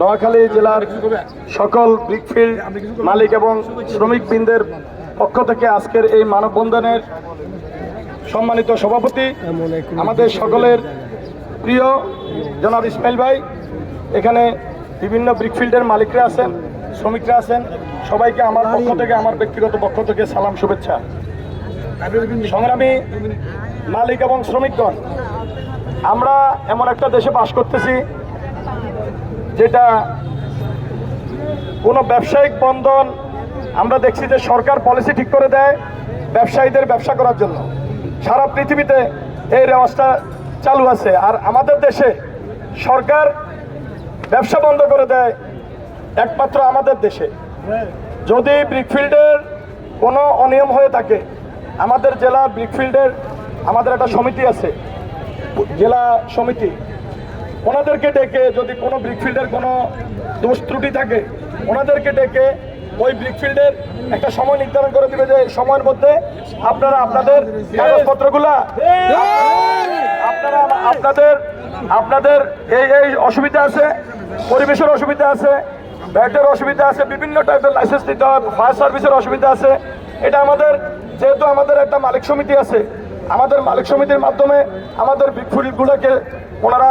নোয়াখালী জেলার সকল ব্রিকফিল্ড মালিক এবং শ্রমিকবৃন্দের পক্ষ থেকে আজকের এই মানববন্ধনের সম্মানিত সভাপতি আমাদের সকলের প্রিয় জনাব ইসমাইল ভাই, এখানে বিভিন্ন ব্রিকফিল্ডের মালিকরা আছেন, শ্রমিকরা আছেন, সবাইকে আমার পক্ষ থেকে, আমার ব্যক্তিগত পক্ষ থেকে সালাম, শুভেচ্ছা। সংগ্রামী মালিক এবং শ্রমিকগণ, আমরা এমন একটা দেশে বাস করতেছি যেটা কোনো ব্যবসায়িক বন্ধন, আমরা দেখছি যে সরকার পলিসি ঠিক করে দেয় ব্যবসায়ীদের ব্যবসা করার জন্য। সারা পৃথিবীতে এই রেওয়াজটা চালু আছে, আর আমাদের দেশে সরকার ব্যবসা বন্ধ করে দেয় একমাত্র আমাদের দেশে। যদি ব্রিকফিল্ডের কোনো অনিয়ম হয়ে থাকে, আমাদের জেলা ব্রিকফিল্ডের আমাদের একটা সমিতি আছে, জেলা সমিতি, ওনাদেরকে ডেকে যদি কোনো ব্রিকফিল্ডের কোনো দোষ ত্রুটি থাকে, ওনাদেরকে ডেকে ওই ব্রিকফিল্ডের একটা সময় নির্ধারণ করে দিবে যে এই সময়ের মধ্যে আপনারা আপনাদের কাগজপত্রগুলা, আপনারা আপনাদের এই অসুবিধা আছে, পরিবেশের অসুবিধা আছে, ব্যাটের অসুবিধা আছে, বিভিন্ন টাইপের লাইসেন্স দিতে হয়, ফায়ার সার্ভিসের অসুবিধা আছে। এটা আমাদের, যেহেতু আমাদের একটা মালিক সমিতি আছে, আমাদের মালিক সমিতির মাধ্যমে আমাদের ব্রিকফিল্ডগুলোকে ওনারা